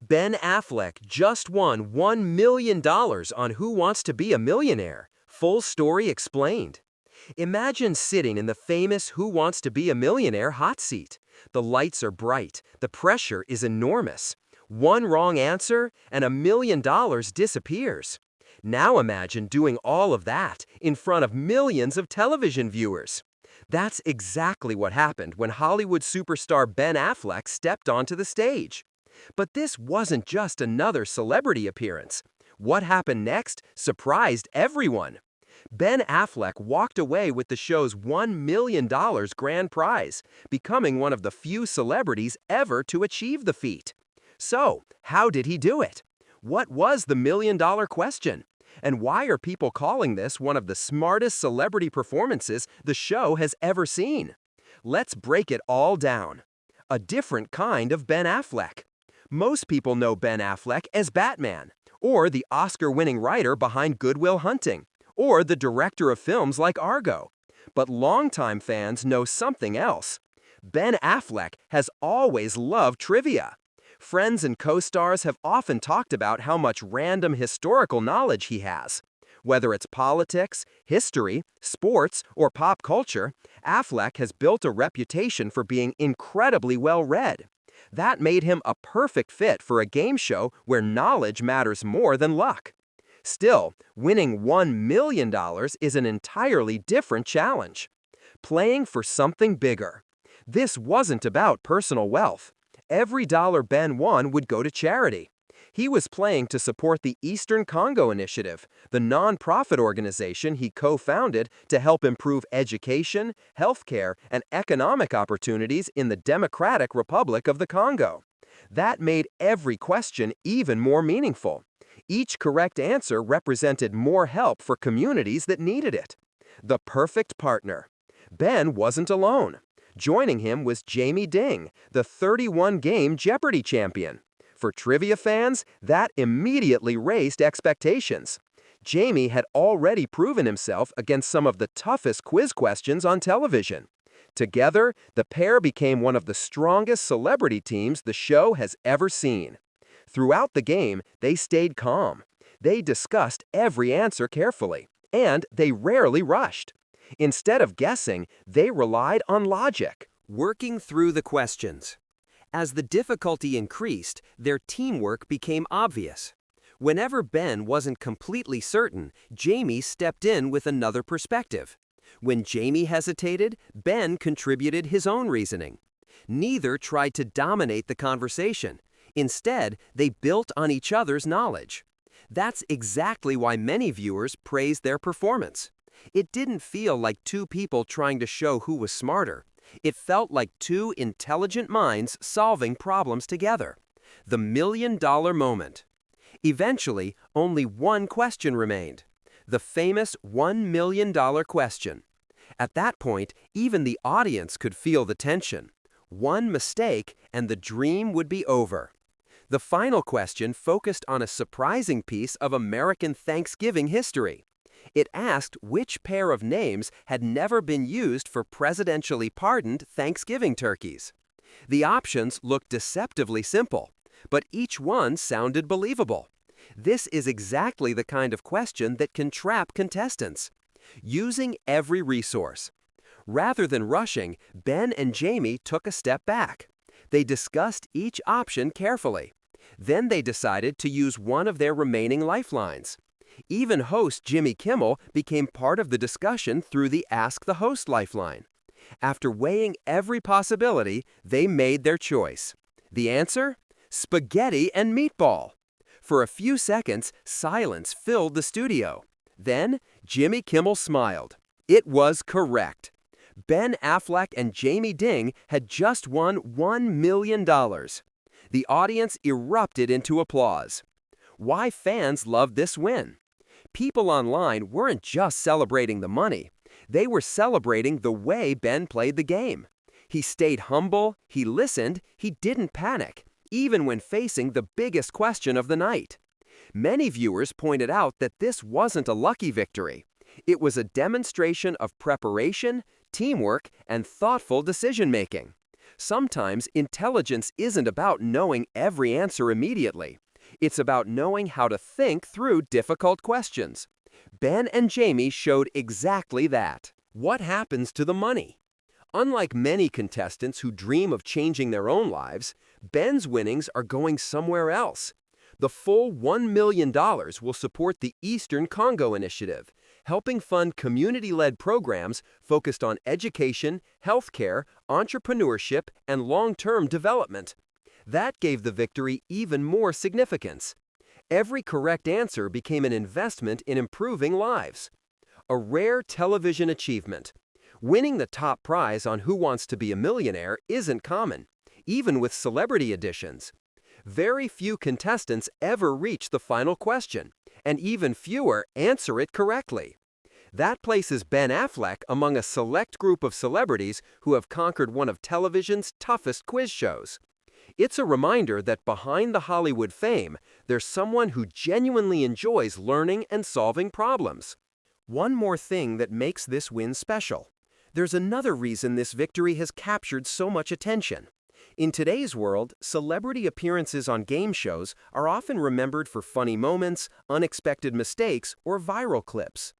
Ben Affleck just won $1 million on Who Wants to Be a Millionaire? Full story explained. Imagine sitting in the famous Who Wants to Be a Millionaire hot seat. The lights are bright, the pressure is enormous. One wrong answer, and $1 million disappears. Now imagine doing all of that in front of millions of television viewers. That's exactly what happened when Hollywood superstar Ben Affleck stepped onto the stage. But this wasn't just another celebrity appearance. What happened next surprised everyone. Ben Affleck walked away with the show's $1 million grand prize, becoming one of the few celebrities ever to achieve the feat. So, how did he do it? What was the million-dollar question? And why are people calling this one of the smartest celebrity performances the show has ever seen? Let's break it all down. A different kind of Ben Affleck. Most people know Ben Affleck as Batman, or the Oscar-winning writer behind Good Will Hunting, or the director of films like Argo. But longtime fans know something else. Ben Affleck has always loved trivia. Friends and co-stars have often talked about how much random historical knowledge he has. Whether it's politics, history, sports, or pop culture, Affleck has built a reputation for being incredibly well-read. That made him a perfect fit for a game show where knowledge matters more than luck. Still, winning $1 million is an entirely different challenge. Playing for something bigger. This wasn't about personal wealth. Every dollar Ben won would go to charity. He was playing to support the Eastern Congo Initiative, the non-profit organization he co-founded to help improve education, healthcare, and economic opportunities in the Democratic Republic of the Congo. That made every question even more meaningful. Each correct answer represented more help for communities that needed it. The perfect partner. Ben wasn't alone. Joining him was Jamie Ding, the 31-game Jeopardy champion. For trivia fans, that immediately raised expectations. Jamie had already proven himself against some of the toughest quiz questions on television. Together, the pair became one of the strongest celebrity teams the show has ever seen. Throughout the game, they stayed calm. They discussed every answer carefully, and they rarely rushed. Instead of guessing, they relied on logic, working through the questions. As the difficulty increased, their teamwork became obvious. Whenever Ben wasn't completely certain, Jamie stepped in with another perspective. When Jamie hesitated, Ben contributed his own reasoning. Neither tried to dominate the conversation. Instead, they built on each other's knowledge. That's exactly why many viewers praised their performance. It didn't feel like two people trying to show who was smarter. It felt like two intelligent minds solving problems together. The million-dollar moment. Eventually, only one question remained. The famous $1 million question. At that point, even the audience could feel the tension. One mistake, and the dream would be over. The final question focused on a surprising piece of American Thanksgiving history. It asked which pair of names had never been used for presidentially pardoned Thanksgiving turkeys. The options looked deceptively simple, but each one sounded believable. This is exactly the kind of question that can trap contestants. Using every resource. Rather than rushing, Ben and Jamie took a step back. They discussed each option carefully. Then they decided to use one of their remaining lifelines. Even host Jimmy Kimmel became part of the discussion through the Ask the Host lifeline. After weighing every possibility, they made their choice. The answer? Spaghetti and meatball. For a few seconds, silence filled the studio. Then, Jimmy Kimmel smiled. It was correct. Ben Affleck and Jamie Ding had just won $1 million. The audience erupted into applause. Why fans loved this win? People online weren't just celebrating the money. They were celebrating the way Ben played the game. He stayed humble, he listened, he didn't panic, even when facing the biggest question of the night. Many viewers pointed out that this wasn't a lucky victory. It was a demonstration of preparation, teamwork, and thoughtful decision-making. Sometimes intelligence isn't about knowing every answer immediately. It's about knowing how to think through difficult questions. Ben and Jamie showed exactly that. What happens to the money? Unlike many contestants who dream of changing their own lives, Ben's winnings are going somewhere else. The full $1 million will support the Eastern Congo Initiative, helping fund community-led programs focused on education, healthcare, entrepreneurship, and long-term development. That gave the victory even more significance. Every correct answer became an investment in improving lives. A rare television achievement. Winning the top prize on Who Wants to Be a Millionaire isn't common, even with celebrity editions. Very few contestants ever reach the final question, and even fewer answer it correctly. That places Ben Affleck among a select group of celebrities who have conquered one of television's toughest quiz shows. It's a reminder that behind the Hollywood fame, there's someone who genuinely enjoys learning and solving problems. One more thing that makes this win special. There's another reason this victory has captured so much attention. In today's world, celebrity appearances on game shows are often remembered for funny moments, unexpected mistakes, or viral clips.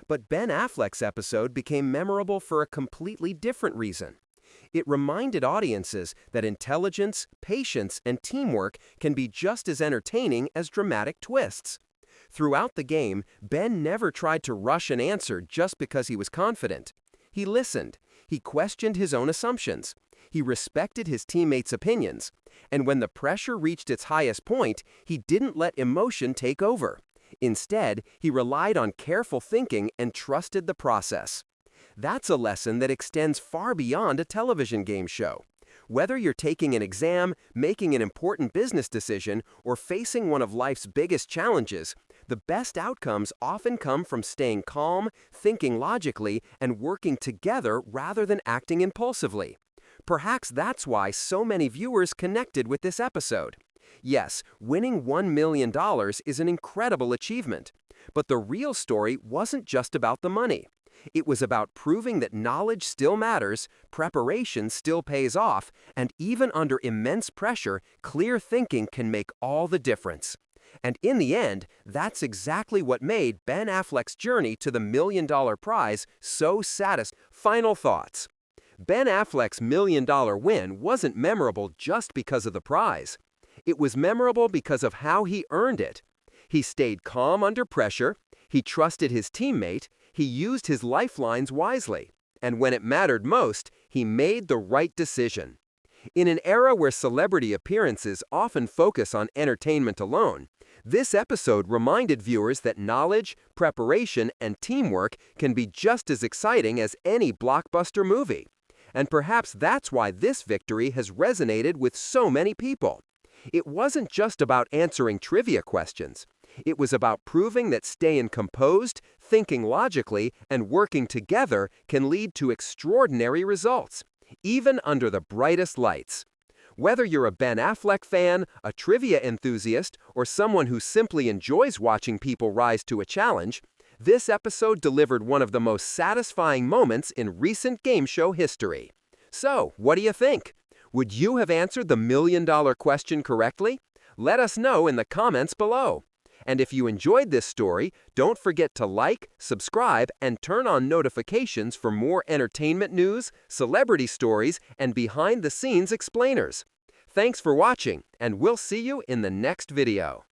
But Ben Affleck's episode became memorable for a completely different reason. It reminded audiences that intelligence, patience, and teamwork can be just as entertaining as dramatic twists. Throughout the game, Ben never tried to rush an answer just because he was confident. He listened. He questioned his own assumptions. He respected his teammates' opinions. And when the pressure reached its highest point, he didn't let emotion take over. Instead, he relied on careful thinking and trusted the process. That's a lesson that extends far beyond a television game show. Whether you're taking an exam, making an important business decision, or facing one of life's biggest challenges, the best outcomes often come from staying calm, thinking logically, and working together rather than acting impulsively. Perhaps that's why so many viewers connected with this episode. Yes, winning $1 million is an incredible achievement. But the real story wasn't just about the money. It was about proving that knowledge still matters, preparation still pays off, and even under immense pressure, clear thinking can make all the difference. And in the end, that's exactly what made Ben Affleck's journey to the $1 million prize so satisfying. Final thoughts. Ben Affleck's $1 million win wasn't memorable just because of the prize. It was memorable because of how he earned it. He stayed calm under pressure, he trusted his teammate, he used his lifelines wisely, and when it mattered most, he made the right decision. In an era where celebrity appearances often focus on entertainment alone, this episode reminded viewers that knowledge, preparation, and teamwork can be just as exciting as any blockbuster movie. And perhaps that's why this victory has resonated with so many people. It wasn't just about answering trivia questions. It was about proving that staying composed, thinking logically, and working together can lead to extraordinary results, even under the brightest lights. Whether you're a Ben Affleck fan, a trivia enthusiast, or someone who simply enjoys watching people rise to a challenge, this episode delivered one of the most satisfying moments in recent game show history. So, what do you think? Would you have answered the $1 million question correctly? Let us know in the comments below. And if you enjoyed this story, don't forget to like, subscribe, and turn on notifications for more entertainment news, celebrity stories, and behind-the-scenes explainers. Thanks for watching, and we'll see you in the next video.